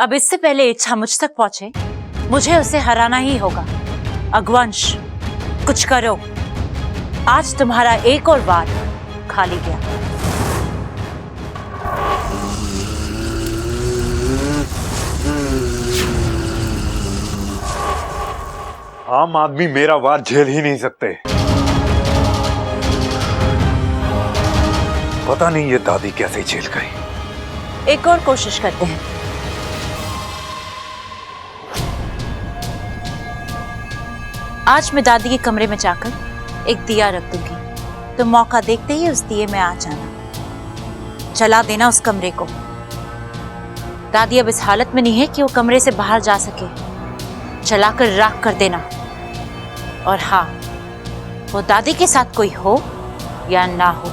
अब इससे पहले इच्छा मुझ तक पहुंचे, मुझे उसे हराना ही होगा। अग्वंश, कुछ करो। आज तुम्हारा एक और वार खाली गया। आम आदमी मेरा वार झेल ही नहीं सकते। पता नहीं ये दादी कैसे झेल गई। एक और कोशिश करते हैं। आज मैं दादी के कमरे में जाकर एक दिया रख दूंगी। तुम मौका देखते ही उस दिए में आ जाना, जला देना उस कमरे को। दादी अब इस हालत में नहीं है कि वो कमरे से बाहर जा सके। जलाकर राख कर देना। और हाँ, वो दादी के साथ कोई हो या ना हो,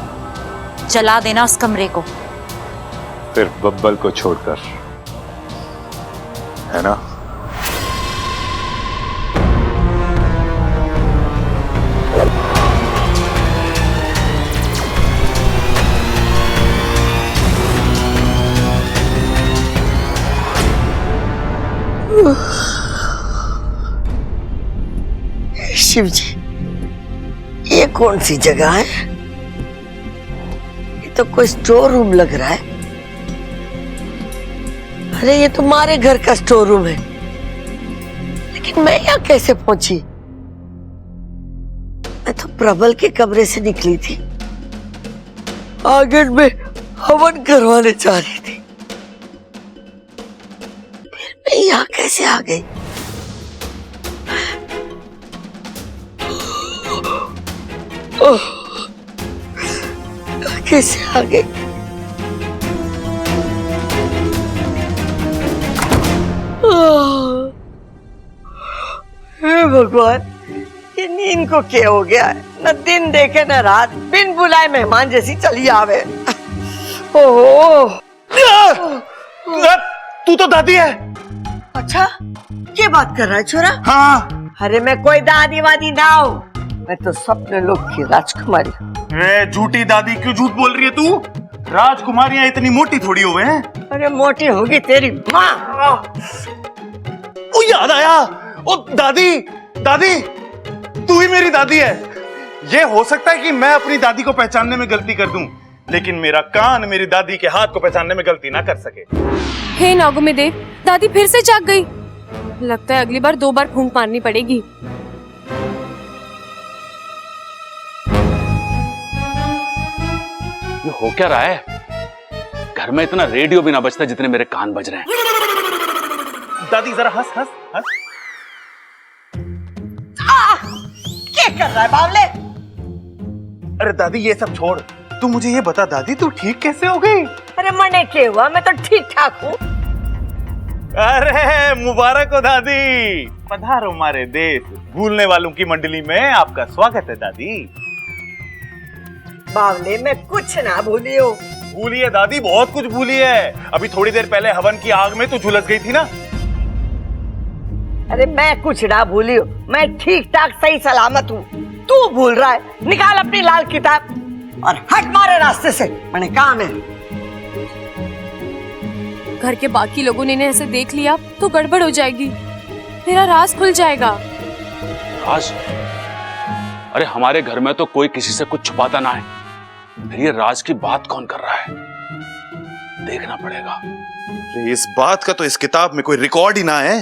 जला देना उस कमरे को। सिर्फ बब्बल को छोड़कर, है ना? शिव जी, ये कौन सी जगह है? ये तो कोई स्टोर रूम लग रहा है। अरे ये तुम्हारे घर का स्टोर रूम है, लेकिन मैं यहाँ कैसे पहुंची? मैं तो प्रबल के कमरे से निकली थी, आंगन में हवन करवाने जा रही थी। फिर मैं यहाँ कैसे आ गई? कैसे आ गई? हे भगवान, ये नींद को क्या हो गया है? न दिन देखे न रात, बिन बुलाए मेहमान जैसी चली आवे। ओहो, तू तो दादी है। अच्छा, क्या बात कर रहा है छोरा? हाँ। अरे मैं कोई दादी वादी ना हूँ, मैं तो स्वप्न लोक की राजकुमारी। झूठी दादी, क्यों झूठ बोल रही है तू? राजकुमारियां इतनी मोटी थोड़ी हुए हैं। अरे मोटी होगी तेरी माँ। ओ याद आया, ओ दादी, दादी तू ही मेरी दादी है। ये हो सकता है कि मैं अपनी दादी को पहचानने में गलती कर दूं, लेकिन मेरा कान मेरी दादी के हाथ को पहचानने में गलती ना कर सके। हे नागोमी देव, दादी फिर से जाग गई। लगता है अगली बार 2 बार फूंक मारनी पड़ेगी। ये हो क्या रहा है? घर में इतना रेडियो भी ना बजता जितने मेरे कान बज रहे हैं। दादी जरा हंस हंस हंस। क्या कर रहा है बावले? अरे दादी ये सब छोड़, तू मुझे ये बता दादी, तू ठीक कैसे हो गई? अरे मरने क्या हुआ, मैं तो ठीक ठाक हूँ। अरे मुबारक हो दादी, पधारो हमारे देश। भूलने वालों की मंडली में आपका स्वागत है दादी। बावले मैं कुछ ना भूली हूँ। भूली है दादी, बहुत कुछ भूली है। अभी थोड़ी देर पहले हवन की आग में तू झुलस गई थी ना। अरे मैं कुछ ना भूली हूँ, मैं ठीक ठाक सही सलामत हूँ। तू भूल रहा है। निकाल अपनी लाल किताब और हट मारे रास्ते से, मैंने काम है। घर के बाकी लोगों ने इन्हें ऐसे देख लिया तो गड़बड़ हो जाएगी, मेरा राज खुल जाएगा। राज? अरे हमारे घर में तो कोई किसी से कुछ छुपाता ना है, फिर ये राज की बात कौन कर रहा है? देखना पड़ेगा। इस बात का तो इस किताब में कोई रिकॉर्ड ही ना है।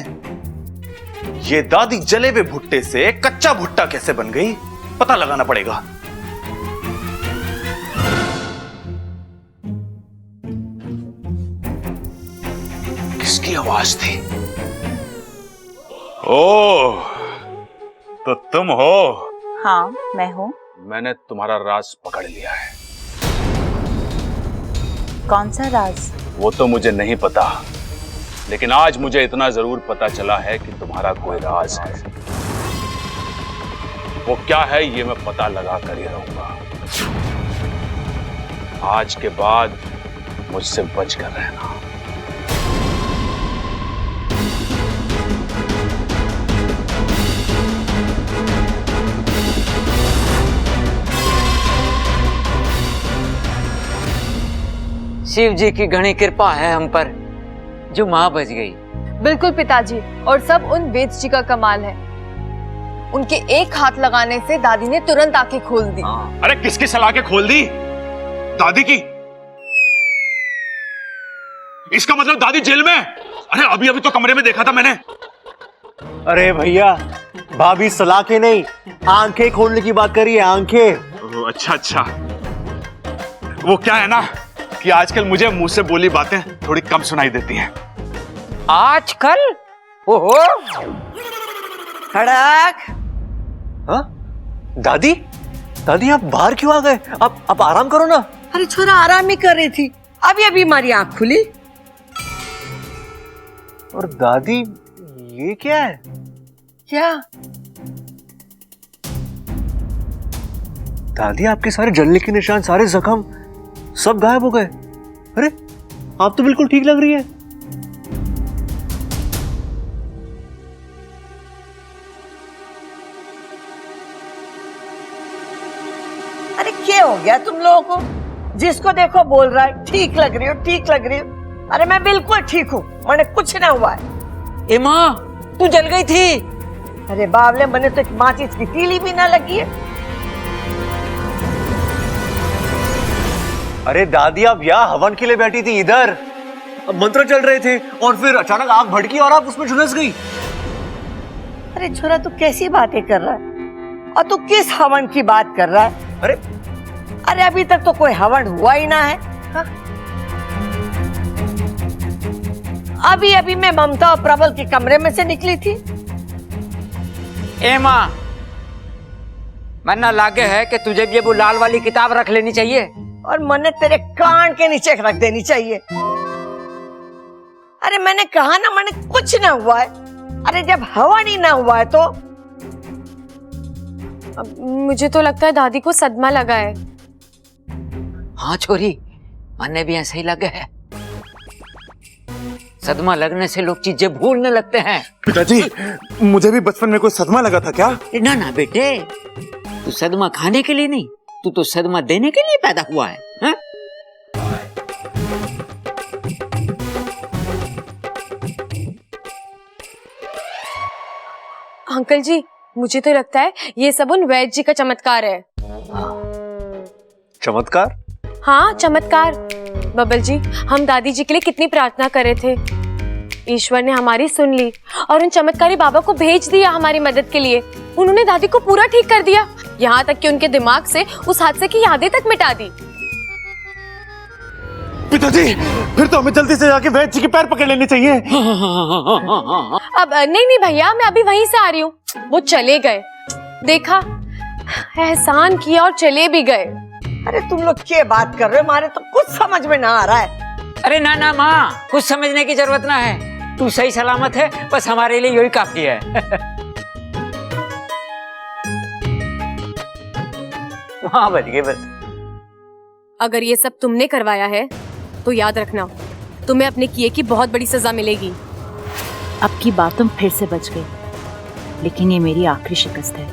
ये दादी जले हुए भुट्टे से कच्चा भुट्टा कैसे बन गई, पता लगाना पड़ेगा। किसकी आवाज थी? ओह, तो तुम हो? हाँ, मैं हूँ। मैंने तुम्हारा राज पकड़ लिया है। कौन सा राज? वो तो मुझे नहीं पता, लेकिन आज मुझे इतना जरूर पता चला है कि तुम्हारा कोई राज है। वो क्या है ये मैं पता लगा कर ही रहूंगा। आज के बाद मुझसे बच कर रहना। शिव जी की घनी कृपा है हम पर, जो माँ बच गई। बिल्कुल पिताजी, और सब उन वेद जी का कमाल है। उनके एक हाथ लगाने से दादी ने तुरंत आंखें खोल दी। अरे किसकी सलाह के खोल दी? दादी की? इसका मतलब दादी जेल में? अरे अभी अभी तो कमरे में देखा था मैंने। अरे भैया, भाभी सलाह के नहीं, आंखें खोलने की बात करी है, आंखें। अच्छा अच्छा, वो क्या है ना कि आजकल मुझे मुंह से बोली बातें थोड़ी कम सुनाई देती हैं। आजकल? ओहो, खड़क। हाँ? दादी, दादी आप बाहर क्यों आ गए? आप आराम करो ना। अरे छोरा आराम ही कर रही थी, अभी अभी हमारी आंख खुली। और दादी ये क्या है? क्या? दादी आपके सारे जलने के निशान, सारे जख्म सब गायब हो गए। अरे आप तो बिल्कुल ठीक लग रही है। अरे क्या हो गया तुम लोगों को? जिसको देखो बोल रहा है ठीक लग रही हो, ठीक लग रही हो। अरे मैं बिल्कुल ठीक हूँ, मैंने कुछ ना हुआ है। ए माँ, तू जल गई थी। अरे बावले, मैंने तो एक माचिस की तीली भी ना लगी है। अरे दादी आप यहाँ हवन के लिए बैठी थी, इधर अब मंत्र चल रहे थे और फिर अचानक आग भड़की और आप उसमें झुलस गई। अरे छोरा तू कैसी बातें कर रहा है, और तू किस हवन की बात कर रहा है? अरे अभी तक तो कोई हवन हुआ ही ना है। हाँ? अभी अभी मैं ममता और प्रबल के कमरे में से निकली थी। ए माँ, मन्ना लागे है कि तुझे भी वो लाल वाली किताब रख लेनी चाहिए और मैंने तेरे कान के नीचे रख देनी चाहिए। अरे मैंने कहा ना, मैंने कुछ ना हुआ है। अरे जब हवन ही ना हुआ है तो मुझे तो लगता है दादी को सदमा लगा है। हाँ छोरी, मन्ने भी ऐसे ही लगे है। सदमा लगने से लोग चीजें भूलने लगते हैं। पिताजी, मुझे भी बचपन में कोई सदमा लगा था क्या? ना ना बेटे, तू सदमा खाने के लिए नहीं, तू तो सदमा देने के लिए पैदा हुआ है, हा? अंकल जी, मुझे तो लगता है ये सब उन वैद्य जी का चमत्कार है। चमत्कार? हाँ, चमत्कार। बबल जी, हम दादी जी के लिए कितनी प्रार्थना कर रहे थे, ईश्वर ने हमारी सुन ली और उन चमत्कारी बाबा को भेज दिया हमारी मदद के लिए। उन्होंने दादी को पूरा ठीक कर दिया, यहाँ तक कि उनके दिमाग से उस हादसे की यादें तक मिटा दी। पिताजी, फिर तो हमें जल्दी से जाके वैद्य जी के पैर पकड़ लेने चाहिए। अब नहीं भैया, मैं अभी वहीं से आ रही हूँ। वो चले गए, देखा, एहसान किया और चले भी गए। अरे तुम लोग क्या बात कर रहे हो? हमारे तो कुछ समझ में ना आ रहा है। अरे ना ना माँ, कुछ समझने की जरूरत ना है, तू सही सलामत है, बस हमारे लिए यही काफी है। वहाँ बच गए बस। अगर ये सब तुमने करवाया है तो याद रखना, तुम्हें अपने किए की बहुत बड़ी सजा मिलेगी। अब की बात तुम फिर से बच गई, लेकिन ये मेरी आखिरी शिकस्त है।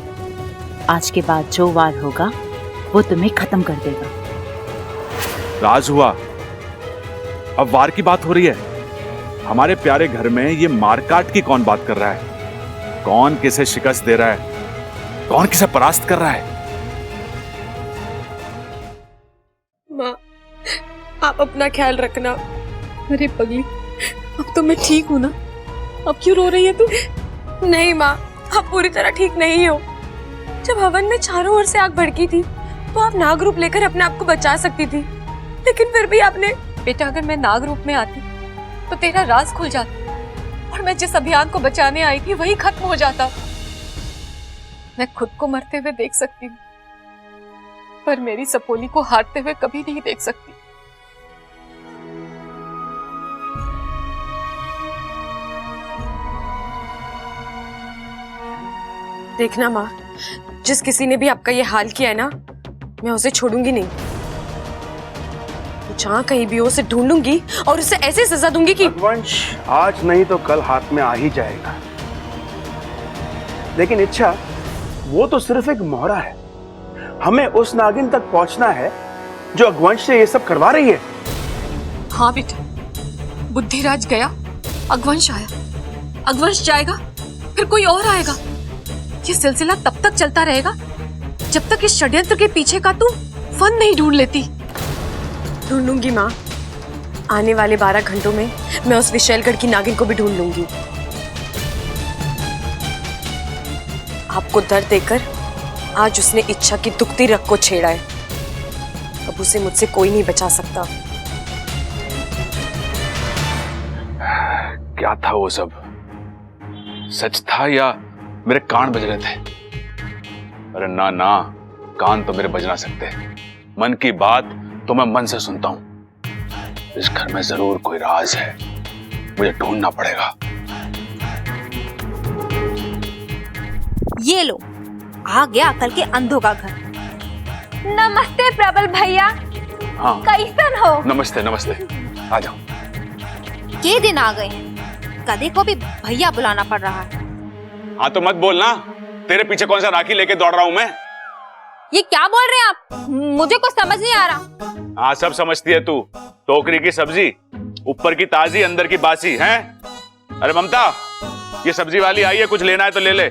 आज के बाद जो वार होगा वो तुम्हें खत्म कर देगा। राज हुआ, अब वार की बात हो रही है। हमारे प्यारे घर में ये मारकाट की कौन बात कर रहा है? कौन किसे शिकस्त दे रहा है? कौन किसे परास्त कर रहा है? माँ, आप अपना ख्याल रखना। अरे पगली, अब तो मैं ठीक हूँ ना? अब क्यों रो रही है तू? नहीं माँ, आप पूरी तरह ठीक नहीं हो। जब हवन में चारों ओर से आग भड़की थी तो आप नाग रूप लेकर अपने आप को बचा सकती थी, लेकिन फिर भी आपने। बेटा, अगर मैं नाग रूप में आती तो तेरा राज खुल जाता और मैं जिस अभियान को बचाने आई थी वही खत्म हो जाता। मैं खुद को मरते हुए देख सकती हूँ, पर मेरी सपोली को हारते हुए कभी नहीं देख सकती। देखना माँ, जिस किसी ने भी आपका ये हाल किया है ना, मैं उसे छोड़ूंगी नहीं। तो जहाँ कहीं भी हो उसे ढूंढूंगी और उसे ऐसे सजा दूंगी कि रघुवंश आज नहीं तो कल हाथ में आ ही जाएगा। लेकिन इच्छा, वो तो सिर्फ एक मोहरा है। हमें उस नागिन तक पहुंचना है जो रघुवंश से ये सब करवा रही है। हाँ बेटा, बुद्धिराज गया अगवंश आया, अगवंश जाएगा, फिर कोई और आएगा। ये सिलसिला तब तक चलता रहेगा जब तक इस षड्यंत्र के पीछे का तू फन नहीं ढूंढ लेती। ढूंढ लूंगी माँ, आने वाले 12 घंटों में मैं उस विशैलगढ़ की नागिन को भी ढूंढ लूंगी। आपको दर्द देकर आज उसने इच्छा की दुखती रग को छेड़ा है। अब उसे मुझसे कोई नहीं बचा सकता। क्या था वो सब? सच था या मेरे कान बज रहे थे? अरे ना ना, कान तो मेरे बज ना सकते। मन की बात तो मैं मन से सुनता हूं। इस घर में जरूर कोई राज है, मुझे ढूंढना पड़ेगा। ये लो, आ गया अकल के अंधों का घर। नमस्ते प्रबल भैया। हाँ, कैसन हो? नमस्ते नमस्ते, आ जाओ। के दिन आ गए हैं, कदे को भी भैया बुलाना पड़ रहा है। हाँ तो मत बोलना, तेरे पीछे कौन सा राखी लेके दौड़ रहा हूं मैं? ये क्या बोल रहे हैं आप? मुझे कुछ समझ नहीं आ रहा। हाँ, सब समझती है तू। टोकरी की सब्जी, ऊपर की ताजी अंदर की बासी है। अरे ममता, ये सब्जी वाली आई है, कुछ लेना है तो ले ले।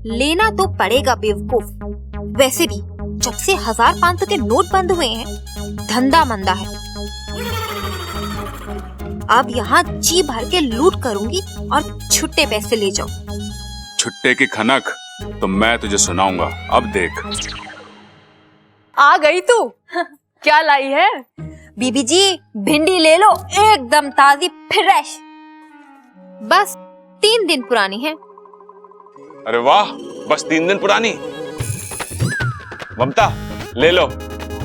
लेना तो पड़ेगा बेवकूफ। वैसे भी जब से 1000-500 के नोट बंद हुए हैं, धंधा मंदा है। अब यहाँ जी भर के लूट करूंगी और छुट्टे पैसे ले जाओ। छुट्टे की खनक तो मैं तुझे सुनाऊंगा, अब देख। आ गई तू। क्या लाई है? बीबी जी, भिंडी ले लो, एकदम ताजी फ्रेश। बस 3 दिन पुरानी है। अरे वाह, बस 3 दिन पुरानी। ममता ले लो।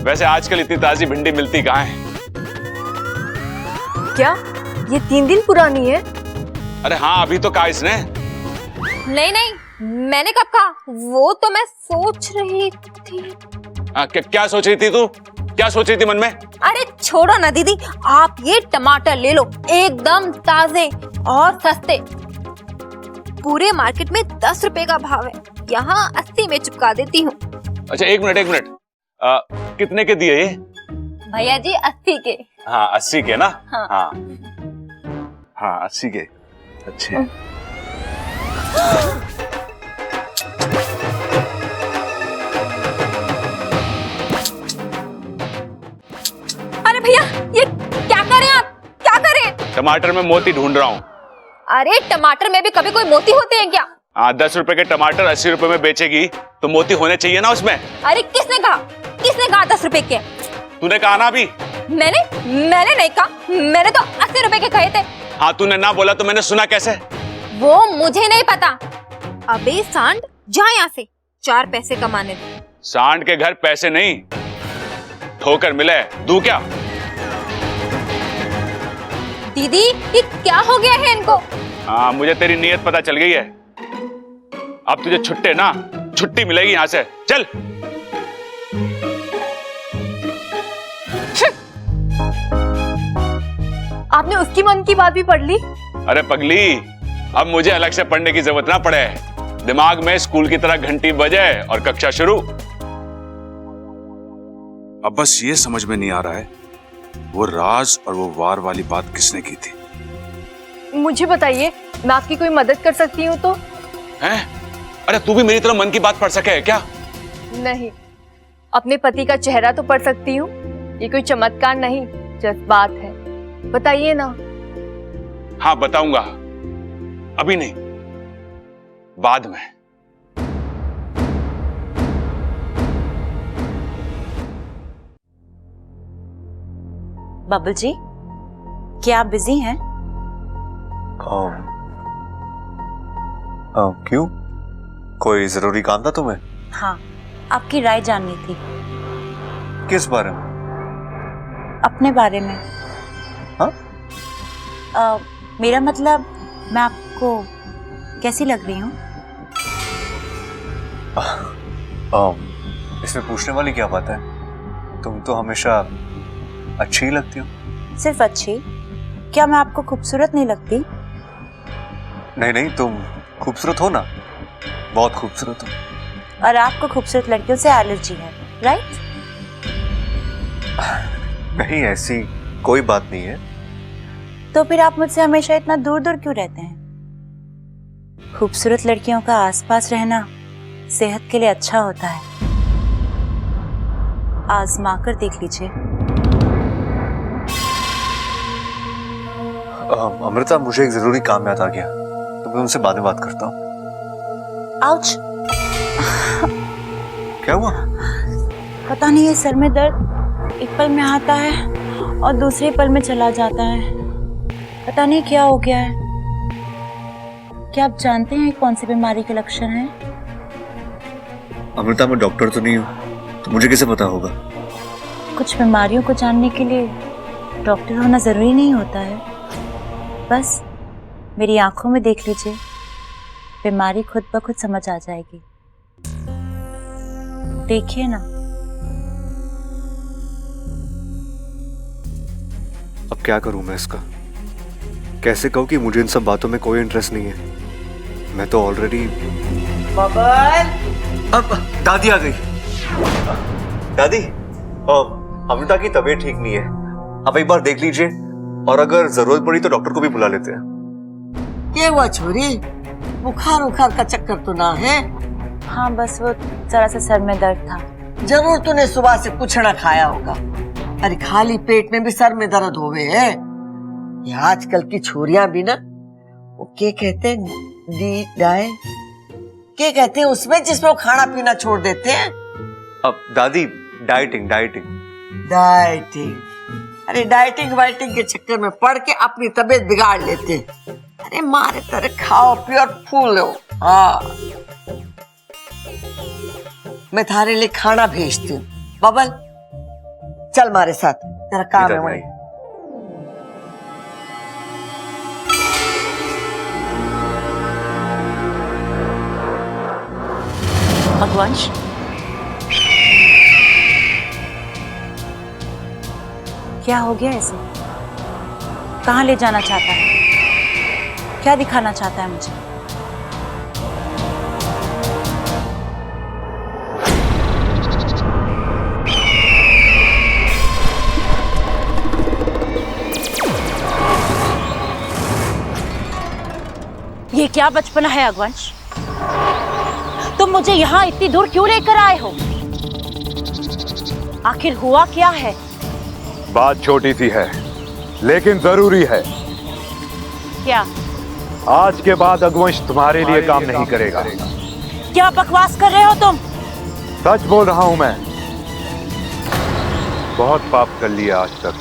वैसे आजकल इतनी ताजी भिंडी मिलती कहाँ है? क्या ये 3 दिन पुरानी है? अरे हाँ, अभी तो कहा इसने। नहीं नहीं, मैंने कब कहा? वो तो मैं सोच रही थी। क्या सोच रही थी तू? क्या सोच रही थी मन में? अरे छोड़ो ना दीदी, आप ये टमाटर ले लो, एकदम ताजे और सस्ते। पूरे मार्केट में 10 रुपए का भाव है, यहाँ 80 में चुपका देती हूँ। अच्छा एक मिनट, कितने के दिए ये? भैया जी 80 के। हाँ 80 के ना? हाँ। हाँ हाँ 80 के। अच्छे। अरे भैया, ये क्या कर रहे हैं आप? क्या कर रहे हैं? टमाटर में मोती ढूंढ रहा हूँ। अरे टमाटर में भी कभी कोई मोती होते हैं क्या? हाँ, 10 रुपए के टमाटर 80 रुपए में बेचेगी तो मोती होने चाहिए ना उसमें। अरे किसने कहा 10 रुपए के? तूने कहा ना अभी। मैंने नहीं कहा, मैंने तो 80 रुपए के कहे थे। हाँ, तूने ना बोला तो मैंने सुना कैसे? वो मुझे नहीं पता। अबे सांड, जा यहाँ से, 4 पैसे कमाने दे। सांड के घर पैसे नहीं, ठोकर मिले, दूं क्या? दीदी, ये क्या हो गया है इनको? हाँ, मुझे तेरी नीयत पता चल गई है। अब तुझे छुट्टी मिलेगी यहाँ से, चल। आपने उसकी मन की बात भी पढ़ ली? अरे पगली, अब मुझे अलग से पढ़ने की जरूरत ना पड़े। दिमाग में स्कूल की तरह घंटी बजे और कक्षा शुरू। अब बस ये समझ में नहीं आ रहा है, वो राज और वो वार वाली बात किसने की थी? मुझे बताइए, मैं आपकी कोई मदद कर सकती हूँ तो? हैं? अरे तू भी मेरी तरह मन की बात पढ़ सके है क्या? नहीं, अपने पति का चेहरा तो पढ़ सकती हूँ। ये कोई चमत्कार नहीं, जज्बात है। बताइए ना। हाँ बताऊंगा, अभी नहीं, बाद में। बबल जी, क्या आप बिजी हैं? क्यों? कोई जरूरी काम था तुम्हें? हाँ, आपकी राय जाननी थी। किस बारे में? अपने बारे में। हाँ? मेरा मतलब, मैं आपको कैसी लग रही हूँ? इसमें पूछने वाली क्या बात है? तुम तो हमेशा अच्छी ही लगती हो। सिर्फ अच्छी? क्या मैं आपको खूबसूरत नहीं लगती? नहीं, तुम खूबसूरत हो ना, बहुत खूबसूरत हो। और आपको खूबसूरत लड़कियों से एलर्जी है, राइट? नहीं, ऐसी कोई बात नहीं है। तो फिर आप मुझसे हमेशा इतना दूर दूर क्यों रहते हैं? खूबसूरत लड़कियों का आसपास रहना सेहत के लिए अच्छा होता है, आजमा कर देख लीजिए। अमृता, मुझे एक जरूरी काम याद आ गया, तो मैं उनसे बाद में बात करता हूँ। आउच! क्या हुआ? पता नहीं, ये सर में दर्द एक पल में आता है और दूसरे पल में चला जाता है। पता नहीं क्या हो गया है। क्या आप जानते हैं कौन सी बीमारी के लक्षण हैं? अमृता, मैं डॉक्टर तो नहीं हूँ, तो मुझे कैसे पता होगा? कुछ बीमारियों को जानने के लिए डॉक्टर होना जरूरी नहीं होता है। बस मेरी आंखों में देख लीजिए, बीमारी खुद ब खुद समझ आ जाएगी। देखिए ना। अब क्या करूं मैं इसका? कैसे कहूं कि मुझे इन सब बातों में कोई इंटरेस्ट नहीं है? मैं तो ऑलरेडी। बबल! अब दादी आ गई। दादी, अमृता की तबीयत ठीक नहीं है, आप एक बार देख लीजिए, और अगर जरूरत पड़ी तो डॉक्टर को भी बुला लेते हैं। क्या हुआ छोरी? बुखार उखार का चक्कर तो ना है? हाँ, बस वो जरा सा सर में दर्द था। जरूर तूने सुबह से कुछ ना खाया होगा। अरे खाली पेट में भी सर में दर्द हो गए है। ये आजकल की छोरियां भी ना, वो क्या कहते हैं, क्या कहते हैं उसमें, जिसमें वो खाना पीना छोड़ देते हैं। अब दादी, डाइटिंग डाइटिंग डाइटिंग? अरे डाइटिंग वाइटिंग के चक्कर में पड़ के अपनी तबीयत बिगाड़ लेते हैं। अरे मारे तरह खाओ पियो और फूल लो। हाँ, मैं थारे लिए खाना भेजती हूँ। बबल, चल मारे साथ, तेरा काम है वही। भगवांश, क्या हो गया ऐसे? कहाँ ले जाना चाहता है? क्या दिखाना चाहता है मुझे? ये क्या बचपना है अगवंश? तुम मुझे यहाँ इतनी दूर क्यों लेकर आए हो? आखिर हुआ क्या है? बात छोटी सी है लेकिन जरूरी है। क्या? आज के बाद अगवंश तुम्हारे लिए काम नहीं करेगा। क्या बकवास कर रहे हो तुम? सच बोल रहा हूं मैं। बहुत पाप कर लिया आज तक,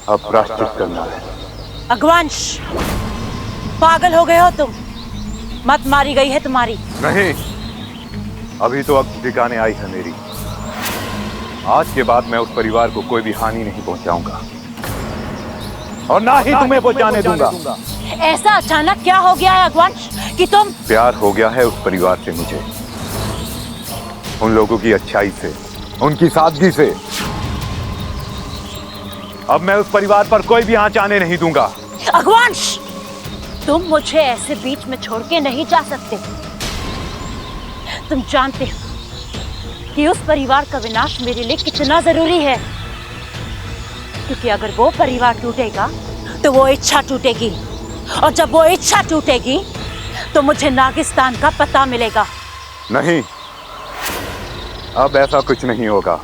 अब प्रायश्चित करना है। अगवंश, पागल हो गए हो तुम? मत मारी गई है तुम्हारी? नहीं, अभी तो अब ठिकाने आई है मेरी। आज के बाद मैं उस परिवार को कोई भी हानि नहीं पहुंचाऊंगा और ना ही तुम्हें पहुंचाने दूंगा। ऐसा अचानक क्या हो गया है अगवंश कि तुम? प्यार हो गया है उस परिवार से मुझे, उन लोगों की अच्छाई से, उनकी सादगी से। अब मैं उस परिवार पर कोई भी आंच आने नहीं दूंगा। अगवंश, तुम मुझे ऐसे बीच में छोड़ के नहीं जा सकते। तुम जानते हो कि उस परिवार का विनाश मेरे लिए कितना जरूरी है, क्योंकि अगर वो परिवार टूटेगा तो वो इच्छा टूटेगी, और जब वो इच्छा टूटेगी तो मुझे नागिस्तान का पता मिलेगा। नहीं, अब ऐसा कुछ नहीं होगा।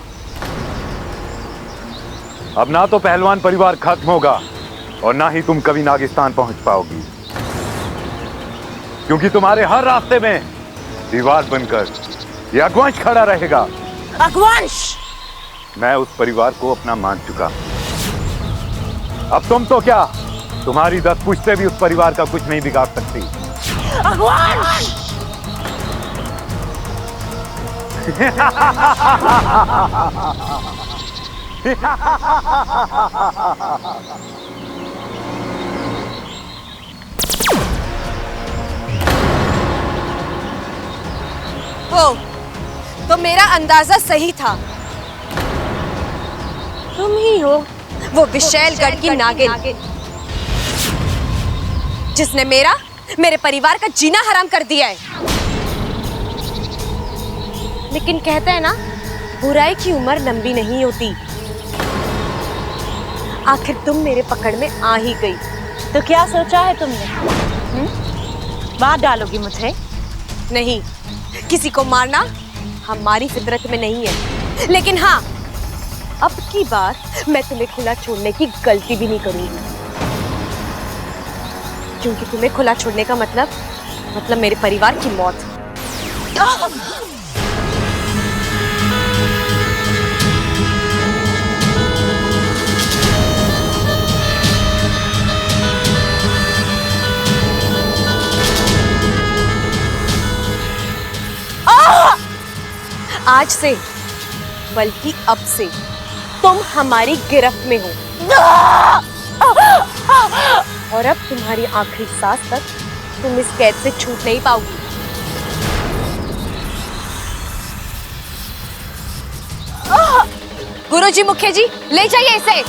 अब ना तो पहलवान परिवार खत्म होगा और ना ही तुम कभी नागिस्तान पहुंच पाओगी, क्योंकि तुम्हारे हर रास्ते में दीवार बनकर ये अगवंश खड़ा रहेगा। अगवंश! मैं उस परिवार को अपना मान चुका। अब तुम तो क्या, तुम्हारी 10 पुश्तें भी उस परिवार का कुछ नहीं बिगाड़ सकती। अगवंश! तो मेरा अंदाजा सही था। तुम ही हो वो विशैलगढ़ की नागिन जिसने मेरे परिवार का जीना हराम कर दिया है। लेकिन कहते हैं ना, बुराई की उम्र लंबी नहीं होती। आखिर तुम मेरे पकड़ में आ ही गई। तो क्या सोचा है तुमने? मार डालोगी मुझे? नहीं, किसी को मारना हमारी फितरत में नहीं है। लेकिन हाँ, अब की बार मैं तुम्हें खुला छोड़ने की गलती भी नहीं करूंगी, क्योंकि तुम्हें खुला छोड़ने का मतलब मेरे परिवार की मौत। आज से, बल्कि अब से तुम हमारी गिरफ्त में हो, और अब तुम्हारी आखिरी सांस तक तुम इस कैद से छूट नहीं पाओगी। गुरुजी, मुखिया जी, ले जाइए इसे।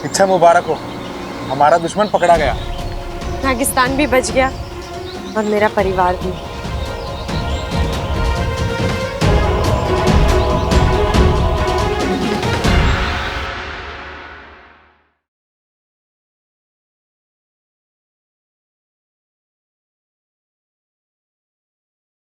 इच्छा मुबारक हो, हमारा दुश्मन पकड़ा गया। पाकिस्तान भी बच गया और मेरा परिवार भी।